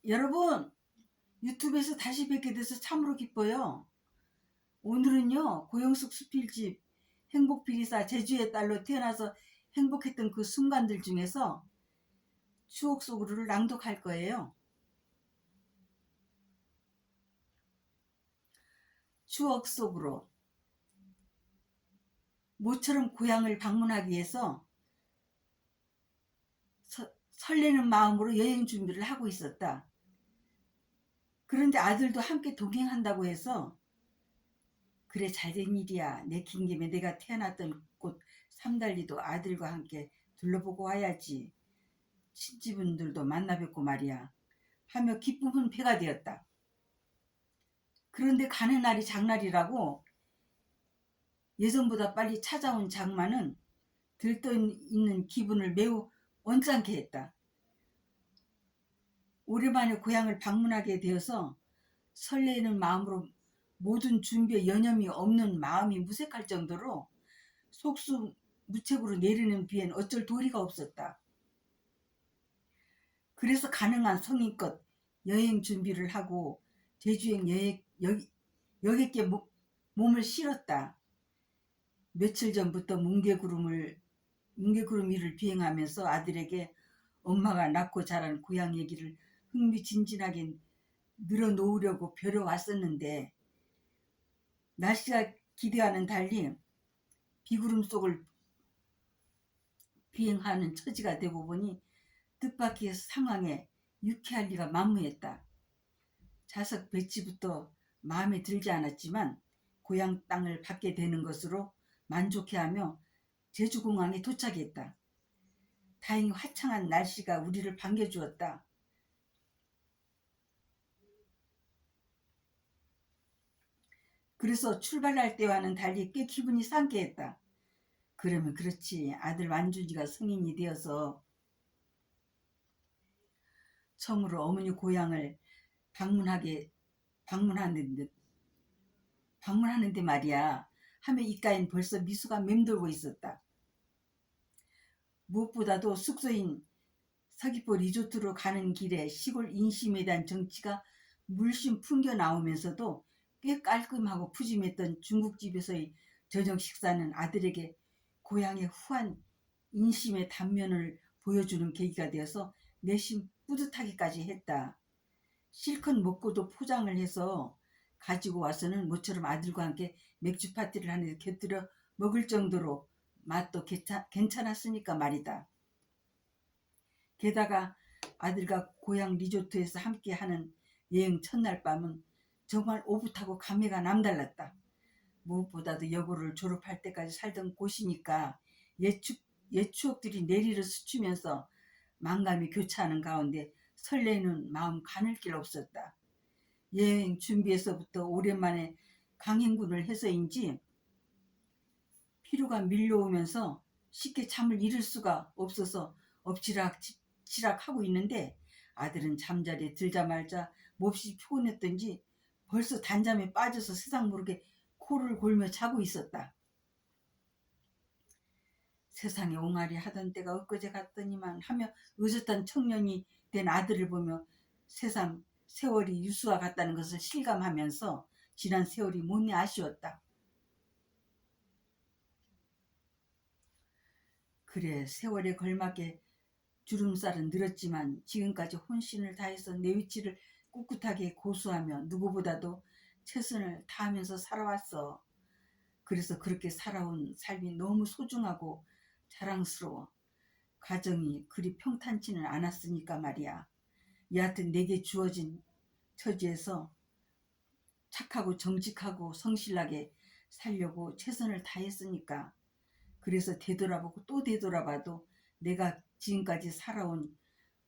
여러분, 유튜브에서 다시 뵙게 돼서 참으로 기뻐요. 오늘은요, 고영숙 수필집 행복필이사 제주의 딸로 태어나서 행복했던 그 순간들 중에서 추억 속으로를 낭독할 거예요. 추억 속으로. 모처럼 고향을 방문하기 위해서 설레는 마음으로 여행 준비를 하고 있었다. 그런데 아들도 함께 동행한다고 해서 그래, 잘된 일이야. 내킨 김에 내가 태어났던 곳 삼달리도 아들과 함께 둘러보고 와야지. 친지분들도 만나 뵙고 말이야. 하며 기쁨은 배가 되었다. 그런데 가는 날이 장날이라고 예전보다 빨리 찾아온 장마는 들떠있는 기분을 매우 언짢게 했다. 오랜만에 고향을 방문하게 되어서 설레는 마음으로 모든 준비에 여념이 없는 마음이 무색할 정도로 속수무책으로 내리는 비엔 어쩔 도리가 없었다. 그래서 가능한 성의껏 여행 준비를 하고 제주행 여객에 몸을 실었다. 며칠 전부터 뭉게구름 위를 비행하면서 아들에게 엄마가 낳고 자란 고향 얘기를 흥미진진하게 늘어놓으려고 벼려왔었는데 날씨가 기대와는 달리 비구름 속을 비행하는 처지가 되고 보니 뜻밖의 상황에 유쾌할 리가 만무했다. 자석 배치부터 마음에 들지 않았지만 고향 땅을 받게 되는 것으로 만족해하며 제주공항에 도착했다. 다행히 화창한 날씨가 우리를 반겨주었다. 그래서 출발할 때와는 달리 꽤 기분이 상쾌했다. 그러면 그렇지, 아들 완준이가 성인이 되어서 처음으로 어머니 고향을 방문하는데 말이야 하며 입가엔 벌써 미소가 맴돌고 있었다. 무엇보다도 숙소인 서귀포 리조트로 가는 길에 시골 인심에 대한 정치가 물씬 풍겨 나오면서도 꽤 깔끔하고 푸짐했던 중국집에서의 저녁 식사는 아들에게 고향의 후한 인심의 단면을 보여주는 계기가 되어서 내심 뿌듯하기까지 했다. 실컷 먹고도 포장을 해서 가지고 와서는 모처럼 아들과 함께 맥주 파티를 하는데 곁들여 먹을 정도로 맛도 괜찮았으니까 말이다. 게다가 아들과 고향 리조트에서 함께하는 여행 첫날 밤은 정말 오붓하고 감회가 남달랐다. 무엇보다도 여고를 졸업할 때까지 살던 곳이니까 옛 추억들이 내리를 스치면서 만감이 교차하는 가운데 설레는 마음 가눌 길 없었다. 여행 준비에서부터 오랜만에 강행군을 해서인지 피로가 밀려오면서 쉽게 잠을 이룰 수가 없어서 엎치락치락 하고 있는데 아들은 잠자리에 들자마자 몹시 피곤했던지 벌써 단잠에 빠져서 세상 모르게 코를 골며 자고 있었다. 세상에 옹알이 하던 때가 엊그제 같더니만 하며 의젓한 청년이 된 아들을 보며 세월이 유수와 같다는 것을 실감하면서 지난 세월이 못내 아쉬웠다. 그래, 세월에 걸맞게 주름살은 늘었지만 지금까지 혼신을 다해서 내 위치를 꿋꿋하게 고수하며 누구보다도 최선을 다하면서 살아왔어. 그래서 그렇게 살아온 삶이 너무 소중하고 자랑스러워. 가정이 그리 평탄치는 않았으니까 말이야. 여하튼 내게 주어진 처지에서 착하고 정직하고 성실하게 살려고 최선을 다했으니까. 그래서 되돌아보고 또 되돌아봐도 내가 지금까지 살아온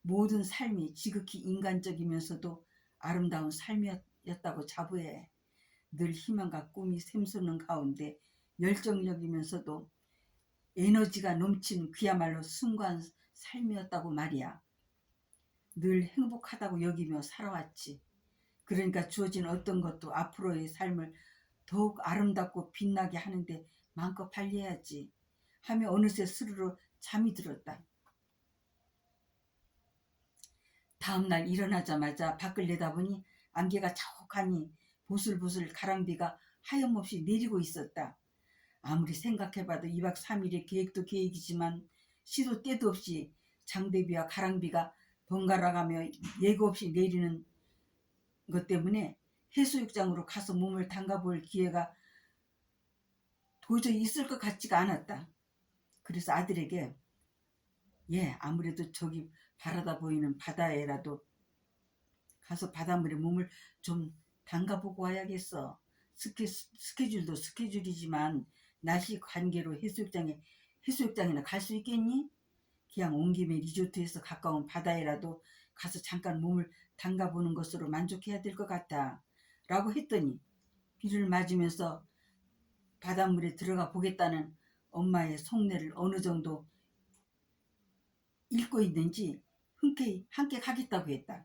모든 삶이 지극히 인간적이면서도 아름다운 삶이었다고 자부해. 늘 희망과 꿈이 샘솟는 가운데 열정적이면서도 에너지가 넘치는 그야말로 순수한 삶이었다고 말이야. 늘 행복하다고 여기며 살아왔지. 그러니까 주어진 어떤 것도 앞으로의 삶을 더욱 아름답고 빛나게 하는데 마음껏 발휘해야지 하며 어느새 스르르 잠이 들었다. 다음날 일어나자마자 밖을 내다보니 안개가 자욱하니 보슬보슬 가랑비가 하염없이 내리고 있었다. 아무리 생각해봐도 2박 3일의 계획도 계획이지만 시도 때도 없이 장대비와 가랑비가 번갈아가며 예고 없이 내리는 것 때문에 해수욕장으로 가서 몸을 담가볼 기회가 도저히 있을 것 같지가 않았다. 그래서 아들에게 아무래도 저기 바라다 보이는 바다에라도 가서 바닷물에 몸을 좀 담가보고 와야겠어. 스케줄도 스케줄이지만 날씨 관계로 해수욕장이나 갈 수 있겠니? 그냥 온 김에 리조트에서 가까운 바다에라도 가서 잠깐 몸을 담가보는 것으로 만족해야 될 것 같다. 라고 했더니 비를 맞으면서 바닷물에 들어가 보겠다는 엄마의 속내를 어느 정도 읽고 있는지 흔쾌히 함께 가겠다고 했다.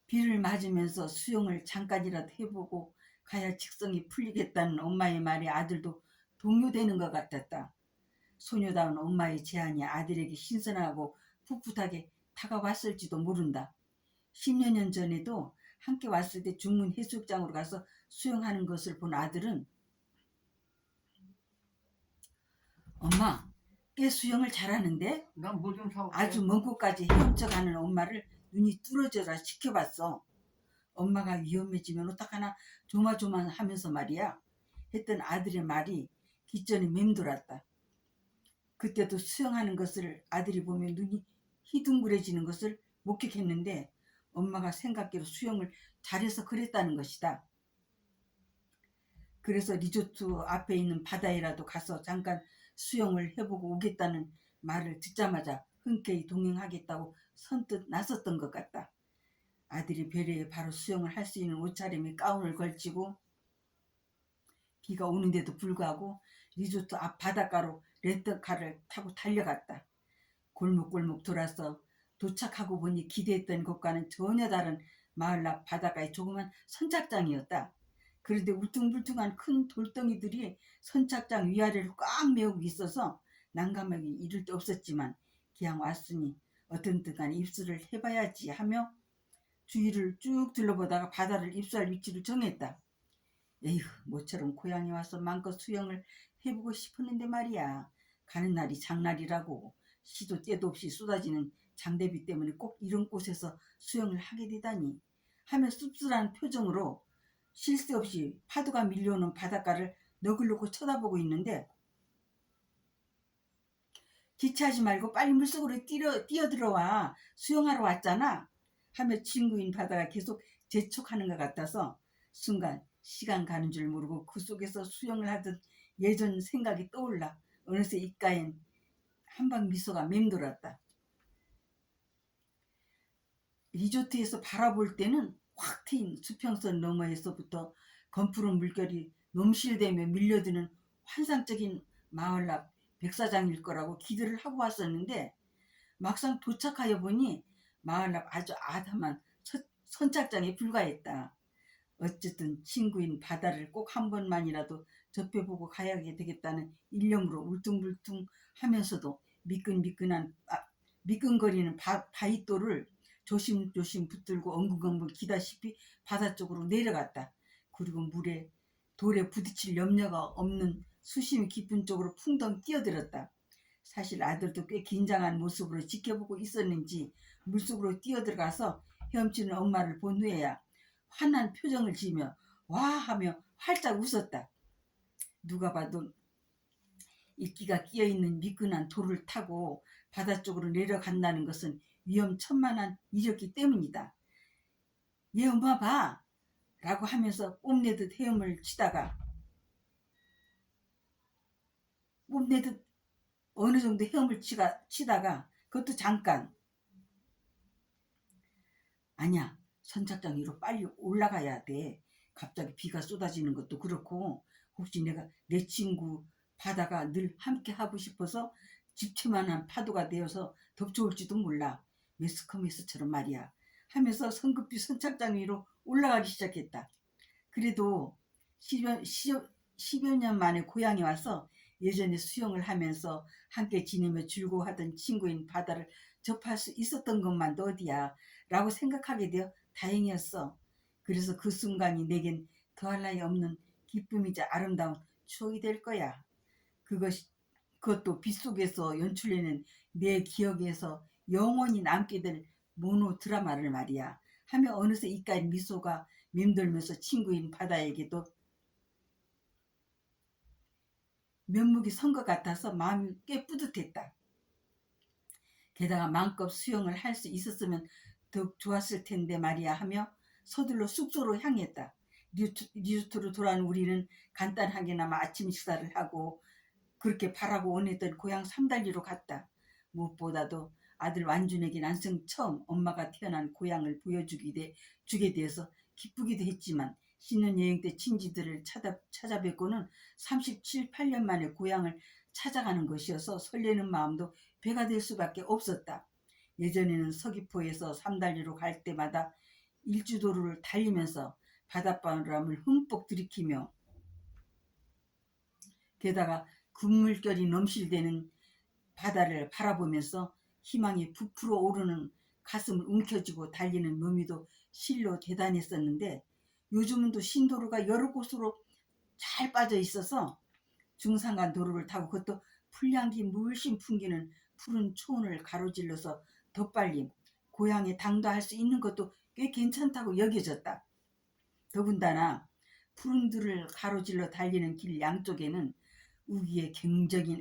비를 맞으면서 수영을 잠깐이라도 해보고 가야 직성이 풀리겠다는 엄마의 말에 아들도 동요되는 것 같았다. 소녀다운 엄마의 제안이 아들에게 신선하고 풋풋하게 다가왔을지도 모른다. 10여 년 전에도 함께 왔을 때 중문 해수욕장으로 가서 수영하는 것을 본 아들은 엄마, 꽤 수영을 잘하는데? 난 뭐 좀 사올게. 아주 먼 곳까지 헤엄쳐가는 엄마를 눈이 뚫어져라 지켜봤어. 엄마가 위험해지면 어떡하나 조마조마하면서 말이야. 했던 아들의 말이 귓전에 맴돌았다. 그때도 수영하는 것을 아들이 보면 눈이 희둥그레지는 것을 목격했는데 엄마가 생각대로 수영을 잘해서 그랬다는 것이다. 그래서 리조트 앞에 있는 바다에라도 가서 잠깐 수영을 해보고 오겠다는 말을 듣자마자 흔쾌히 동행하겠다고 선뜻 나섰던 것 같다. 아들이 배려에 바로 수영을 할 수 있는 옷차림에 가운을 걸치고 비가 오는데도 불구하고 리조트 앞 바닷가로 렌터카를 타고 달려갔다. 골목골목 돌아서 도착하고 보니 기대했던 곳과는 전혀 다른 마을 앞 바닷가의 조그만 선착장이었다. 그런데 울퉁불퉁한 큰 돌덩이들이 선착장 위아래를 꽉 메우고 있어서 난감하기 이를 데 없었지만 기왕 왔으니 어떻든 간에 입수를 해봐야지 하며 주위를 쭉 둘러보다가 바다를 입수할 위치를 정했다. 에휴, 모처럼 고향에 와서 마음껏 수영을 해보고 싶었는데 말이야. 가는 날이 장날이라고 시도 때도 없이 쏟아지는 장대비 때문에 꼭 이런 곳에서 수영을 하게 되다니 하며 씁쓸한 표정으로 쉴 새 없이 파도가 밀려오는 바닷가를 너글놓고 쳐다보고 있는데 기차하지 말고 빨리 물속으로 뛰어들어와. 수영하러 왔잖아. 하며 친구인 바다가 계속 재촉하는 것 같아서 순간 시간 가는 줄 모르고 그 속에서 수영을 하던 예전 생각이 떠올라 어느새 입가엔 한방 미소가 맴돌았다. 리조트에서 바라볼 때는 확 트인 수평선 너머에서부터 검푸른 물결이 넘실대며 밀려드는 환상적인 마을 앞 백사장일 거라고 기대를 하고 왔었는데 막상 도착하여 보니 마을 앞 아주 아담한 선착장에 불과했다. 어쨌든 친구인 바다를 꼭 한 번만이라도 접해보고 가야 되겠다는 일념으로 울퉁불퉁 하면서도 미끈거리는 바위돌을 조심조심 붙들고 엉금엉금 기다시피 바다 쪽으로 내려갔다. 그리고 돌에 부딪힐 염려가 없는 수심이 깊은 쪽으로 풍덩 뛰어들었다. 사실 아들도 꽤 긴장한 모습으로 지켜보고 있었는지 물속으로 뛰어들어가서 헤엄치는 엄마를 본 후에야 환한 표정을 지으며 와 하며 활짝 웃었다. 누가 봐도 이끼가 끼어있는 미끈한 돌을 타고 바다 쪽으로 내려간다는 것은 위험천만한 일이었기 때문이다. 얘 엄마 봐! 라고 하면서 뽐내듯 헤엄을 치다가 어느 정도 헤엄을 치다가 그것도 잠깐 아니야, 선착장 위로 빨리 올라가야 돼. 갑자기 비가 쏟아지는 것도 그렇고 혹시 내 친구 바다가 늘 함께 하고 싶어서 집채만한 파도가 되어서 덮쳐올지도 몰라. 매스컴에서처럼 말이야. 하면서 성급히 선착장 위로 올라가기 시작했다. 그래도 10여 년 만에 고향에 와서 예전에 수영을 하면서 함께 지내며 즐거워하던 친구인 바다를 접할 수 있었던 것만도 어디야 라고 생각하게 되어 다행이었어. 그래서 그 순간이 내겐 더할 나위 없는 기쁨이자 아름다운 추억이 될 거야. 그것도 빗속에서 연출되는 내 기억에서 영원히 남게 될 모노 드라마를 말이야. 하며 어느새 이까인 미소가 맴돌면서 친구인 바다에게도 면목이 선 것 같아서 마음이 꽤 뿌듯했다. 게다가 마음껏 수영을 할 수 있었으면 더욱 좋았을 텐데 말이야 하며 서둘러 숙소로 향했다. 리조트로 돌아온 우리는 간단하게나마 아침 식사를 하고 그렇게 바라고 원했던 고향 삼달리로 갔다. 무엇보다도 아들 완준에게 난생 처음 엄마가 태어난 고향을 주게 되어서 기쁘기도 했지만 신혼여행 때 친지들을 찾아뵙고는 37, 8년 만에 고향을 찾아가는 것이어서 설레는 마음도 배가 될 수밖에 없었다. 예전에는 서귀포에서 삼달리로 갈 때마다 일주도로를 달리면서 바닷바람을 흠뻑 들이키며 게다가 군물결이 넘실대는 바다를 바라보면서 희망이 부풀어 오르는 가슴을 움켜쥐고 달리는 묘미도 실로 대단했었는데 요즘은 또 신도로가 여러 곳으로 잘 빠져 있어서 중산간 도로를 타고 그것도 풀향기 물씬 풍기는 푸른 초원을 가로질러서 더 빨리 고향에 당도할 수 있는 것도 꽤 괜찮다고 여겨졌다. 더군다나 푸른 들을 가로질러 달리는 길 양쪽에는 우기에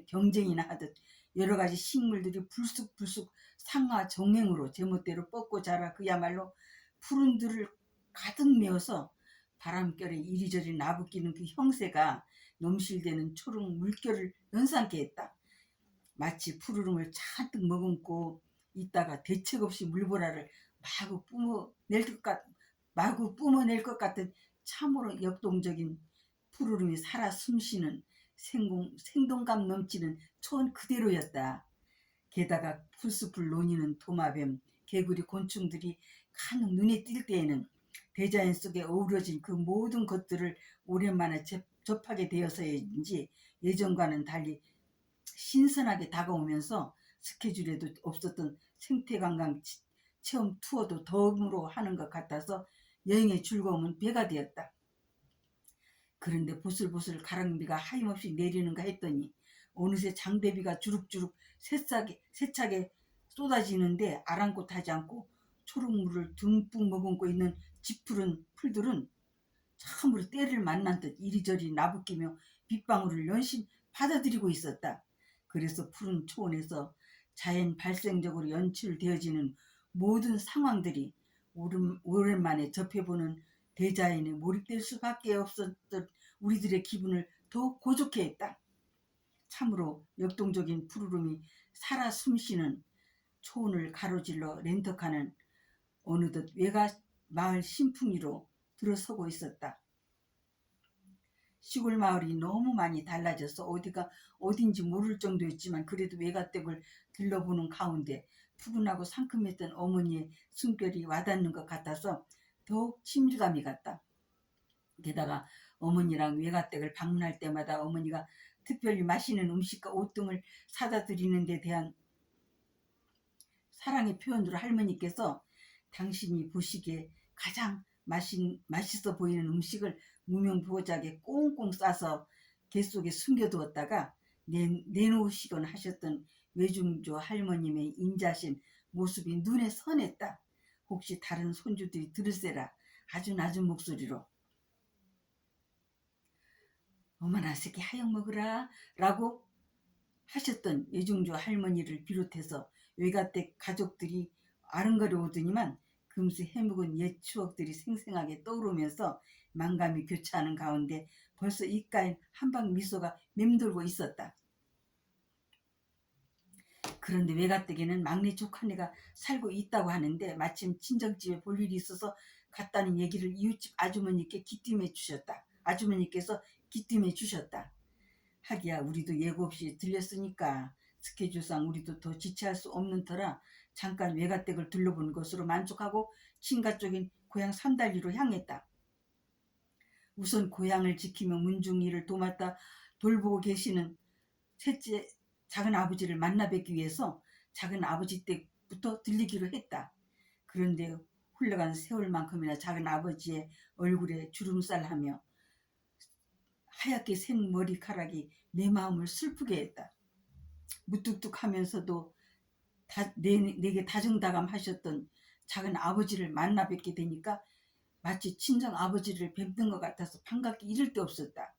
경쟁이나 하듯 여러 가지 식물들이 불쑥불쑥 상하 정행으로 제멋대로 뻗고 자라 그야말로 푸른 들을 가득 메워서 바람결에 이리저리 나부끼는 그 형세가 넘실대는 초록 물결을 연상케 했다. 마치 푸르름을 잔뜩 머금고 있다가 대책 없이 물보라를 마구 뿜어낼 것 같은 참으로 역동적인 푸르름이 살아 숨쉬는 생동감 넘치는 초원 그대로였다. 게다가 풀숲을 논이는 도마뱀, 개구리, 곤충들이 간혹 눈에 띌 때에는 대자연 속에 어우러진 그 모든 것들을 오랜만에 접하게 되어서인지 예전과는 달리 신선하게 다가오면서 스케줄에도 없었던 생태관광 체험 투어도 덤으로 하는 것 같아서 여행의 즐거움은 배가 되었다. 그런데 보슬보슬 가랑비가 하염없이 내리는가 했더니 어느새 장대비가 주룩주룩 세차게 쏟아지는데 아랑곳하지 않고 초록물을 듬뿍 머금고 있는 짙푸른 풀들은 참으로 때를 만난 듯 이리저리 나부끼며 빗방울을 연신 받아들이고 있었다. 그래서 푸른 초원에서 자연 발생적으로 연출되어지는 모든 상황들이 오랜만에 접해보는 대자연에 몰입될 수밖에 없었던 우리들의 기분을 더욱 고좋게 했다. 참으로 역동적인 푸르름이 살아 숨쉬는 초원을 가로질러 렌터카는 어느덧 외가 마을 신풍리로 들어서고 있었다. 시골 마을이 너무 많이 달라져서 어디가 어딘지 모를 정도였지만 그래도 외가댁을 들러보는 가운데 푸근하고 상큼했던 어머니의 숨결이 와닿는 것 같아서 더욱 친밀감이 갔다. 게다가 어머니랑 외가댁을 방문할 때마다 어머니가 특별히 맛있는 음식과 옷 등을 사다 드리는 데 대한 사랑의 표현으로 할머니께서 당신이 보시기에 가장 맛있어 보이는 음식을 무명부호자게 꽁꽁 싸서 개 속에 숨겨두었다가 내놓으시곤 하셨던 외중조 할머님의 인자신 모습이 눈에 선했다. 혹시 다른 손주들이 들으세라 아주 낮은 목소리로 어머나 새끼 하영 먹으라 라고 하셨던 외중조 할머니를 비롯해서 외가댁 가족들이 아른거려 오더니만 금세 해묵은 옛 추억들이 생생하게 떠오르면서 만감이 교차하는 가운데 벌써 입가엔 한방 미소가 맴돌고 있었다. 그런데 외가댁에는 막내 조카네가 살고 있다고 하는데 마침 친정집에 볼 일이 있어서 갔다는 얘기를 이웃집 아주머니께서 기띔해 주셨다. 하기야 우리도 예고 없이 들렸으니까 스케줄상 우리도 더 지체할 수 없는 터라 잠깐 외가댁을 둘러본 것으로 만족하고 친가 쪽인 고향 삼달리로 향했다. 우선 고향을 지키며 문중일을 도맡아 돌보고 계시는 셋째 작은 아버지를 만나 뵙기 위해서 작은 아버지 댁부터 들리기로 했다. 그런데 흘러간 세월만큼이나 작은 아버지의 얼굴에 주름살하며 하얗게 샌 머리카락이 내 마음을 슬프게 했다. 무뚝뚝하면서도 내게 다정다감하셨던 작은 아버지를 만나 뵙게 되니까 마치 친정 아버지를 뵙는 것 같아서 반갑기 이를 데 없었다.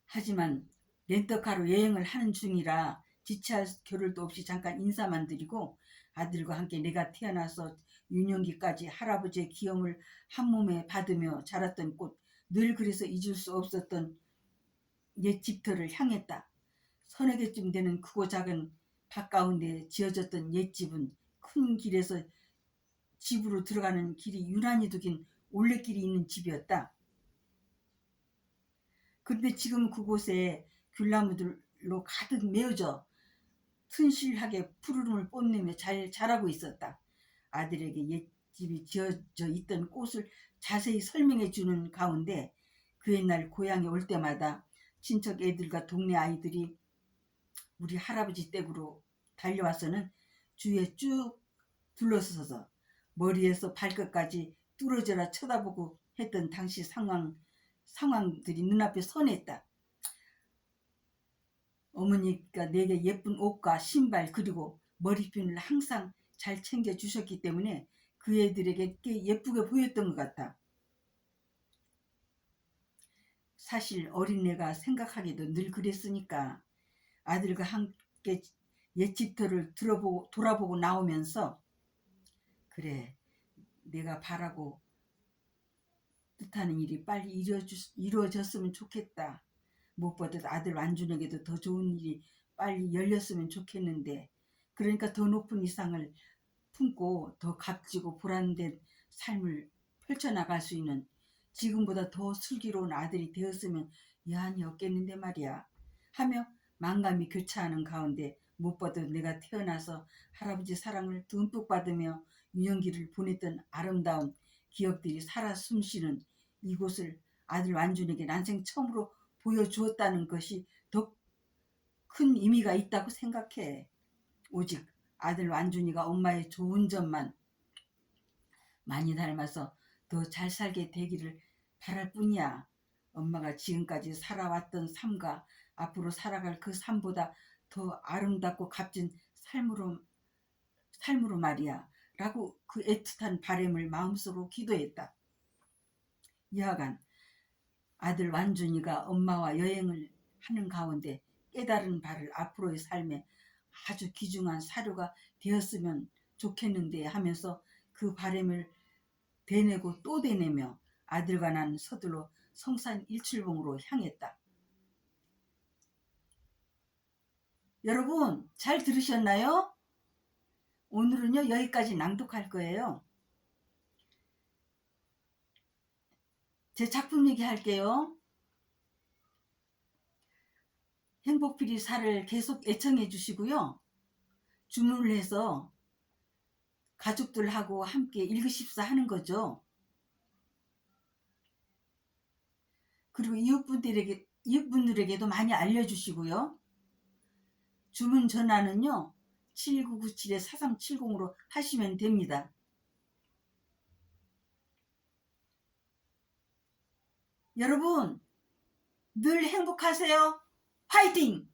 하지만 렌터카로 여행을 하는 중이라 지체할 겨를도 없이 잠깐 인사만 드리고 아들과 함께 내가 태어나서 유년기까지 할아버지의 기염을 한몸에 받으며 자랐던 곳, 늘 그래서 잊을 수 없었던 옛 집터를 향했다. 서너 개쯤 되는 크고 작은 밭 가운데 지어졌던 옛집은 큰 길에서 집으로 들어가는 길이 유난히 두긴 올레길이 있는 집이었다. 그런데 지금 그곳에 귤나무들로 가득 메어져 튼실하게 푸르름을 뽐내며 잘 자라고 있었다. 아들에게 옛집이 지어져 있던 곳을 자세히 설명해 주는 가운데 그 옛날 고향에 올 때마다 친척 애들과 동네 아이들이 우리 할아버지 댁으로 달려와서는 주위에 쭉 둘러서서 머리에서 발끝까지 뚫어져라 쳐다보고 했던 당시 상황들이 눈앞에 선했다. 어머니가 내게 예쁜 옷과 신발 그리고 머리핀을 항상 잘 챙겨주셨기 때문에 그 애들에게 꽤 예쁘게 보였던 것 같다. 사실 어린애가 생각하기도 늘 그랬으니까 아들과 함께 옛 집터를 돌아보고 나오면서 그래, 내가 바라고 뜻하는 일이 빨리 이루어졌으면 좋겠다. 무엇보다도 아들 완준에게도 더 좋은 일이 빨리 열렸으면 좋겠는데, 그러니까 더 높은 이상을 품고 더 값지고 보람된 삶을 펼쳐나갈 수 있는 지금보다 더 슬기로운 아들이 되었으면 여한이 없겠는데 말이야 하며 만감이 교차하는 가운데 무엇보다도 내가 태어나서 할아버지 사랑을 듬뿍 받으며 유년기를 보냈던 아름다운 기억들이 살아 숨쉬는 이곳을 아들 완준에게 난생 처음으로 보여주었다는 것이 더 큰 의미가 있다고 생각해. 오직 아들 완준이가 엄마의 좋은 점만 많이 닮아서 더 잘 살게 되기를 바랄 뿐이야. 엄마가 지금까지 살아왔던 삶과 앞으로 살아갈 그 삶보다 더 아름답고 값진 삶으로 말이야 라고 그 애틋한 바람을 마음속으로 기도했다. 여하간 아들 완준이가 엄마와 여행을 하는 가운데 깨달은 바를 앞으로의 삶에 아주 귀중한 사료가 되었으면 좋겠는데 하면서 그 바람을 되내고 또 되내며 아들과 난 서둘러 성산 일출봉으로 향했다. 여러분 잘 들으셨나요? 오늘은요 여기까지 낭독할 거예요. 제 작품 얘기할게요. 행복피리사를 계속 애청해 주시고요. 주문을 해서 가족들하고 함께 읽으십사 하는 거죠. 그리고 이웃분들에게도 많이 알려주시고요. 주문 전화는요 7997-4370으로 하시면 됩니다. 여러분 늘 행복하세요. 화이팅!